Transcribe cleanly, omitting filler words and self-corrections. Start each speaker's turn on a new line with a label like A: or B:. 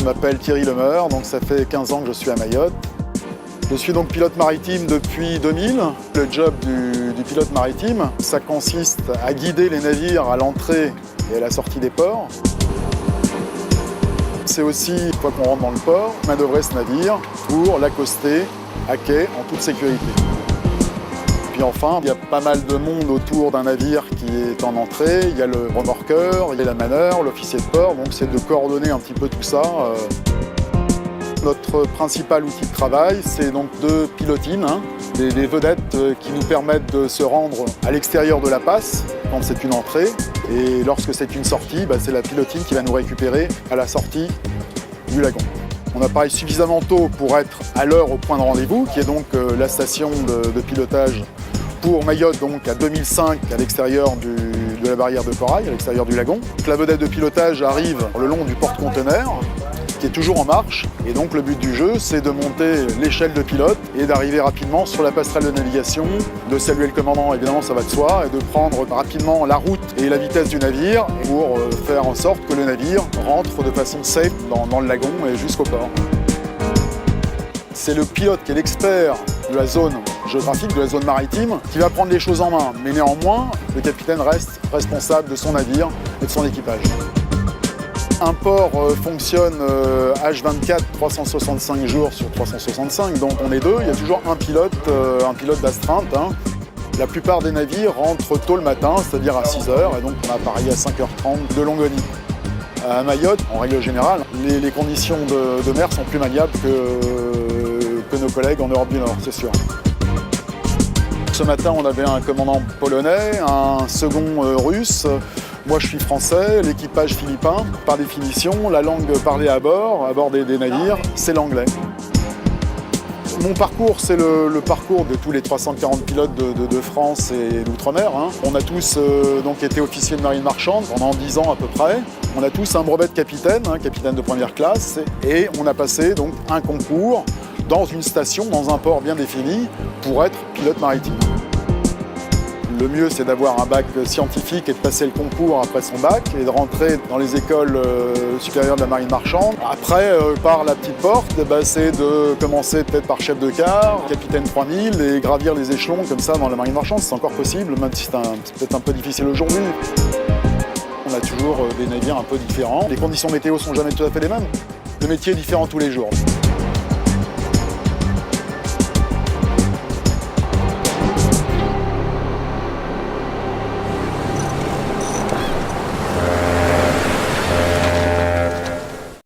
A: m'appelle Thierry Lemeur, donc ça fait 15 ans que je suis à Mayotte. Je suis donc pilote maritime depuis 2000. Le job du pilote maritime, ça consiste à guider les navires à l'entrée et à la sortie des ports. C'est aussi, une fois qu'on rentre dans le port, manœuvrer ce navire pour l'accoster à quai en toute sécurité. Puis enfin, il y a pas mal de monde autour d'un navire qui est en entrée. Il y a le remorqueur, il y a la manœuvre, l'officier de port, donc c'est de coordonner un petit peu tout ça. Notre principal outil de travail, c'est donc deux pilotines, des vedettes qui nous permettent de se rendre à l'extérieur de la passe quand c'est une entrée. Et lorsque c'est une sortie, c'est la pilotine qui va nous récupérer à la sortie du lagon. On appareille suffisamment tôt pour être à l'heure au point de rendez-vous, qui est donc la station de pilotage pour Mayotte, donc à 2005 à l'extérieur de la barrière de corail, à l'extérieur du lagon. Donc, la vedette de pilotage arrive le long du porte-conteneur, qui est toujours en marche. Et donc le but du jeu, c'est de monter l'échelle de pilote et d'arriver rapidement sur la passerelle de navigation, de saluer le commandant, évidemment ça va de soi, et de prendre rapidement la route et la vitesse du navire pour faire en sorte que le navire rentre de façon safe dans le lagon et jusqu'au port. C'est le pilote qui est l'expert de la zone géographique, de la zone maritime, qui va prendre les choses en main. Mais néanmoins, le capitaine reste responsable de son navire et de son équipage. Un port fonctionne H24, 365 jours sur 365, donc on est deux. Il y a toujours un pilote d'astreinte. La plupart des navires rentrent tôt le matin, c'est-à-dire à 6 h, et donc on a appareillé à 5h30 de Longoni. À Mayotte, en règle générale, les conditions de mer sont plus maniables que nos collègues en Europe du Nord, c'est sûr. Ce matin, on avait un commandant polonais, un second russe. Moi, je suis français, l'équipage philippin. Par définition, la langue parlée à bord des navires, c'est l'anglais. Mon parcours, c'est le parcours de tous les 340 pilotes de France et d'outre-mer. On a tous donc été officiers de marine marchande pendant 10 ans à peu près. On a tous un brevet de capitaine, capitaine de première classe, et on a passé donc un concours dans une station, dans un port bien défini, pour être pilote maritime. Le mieux, c'est d'avoir un bac scientifique et de passer le concours après son bac et de rentrer dans les écoles supérieures de la marine marchande. Après, par la petite porte, c'est de commencer peut-être par chef de quart, capitaine 3000 et gravir les échelons comme ça dans la marine marchande. C'est encore possible, même si c'est peut-être un peu difficile aujourd'hui. On a toujours des navires un peu différents. Les conditions météo sont jamais tout à fait les mêmes. Le métier est différent tous les jours.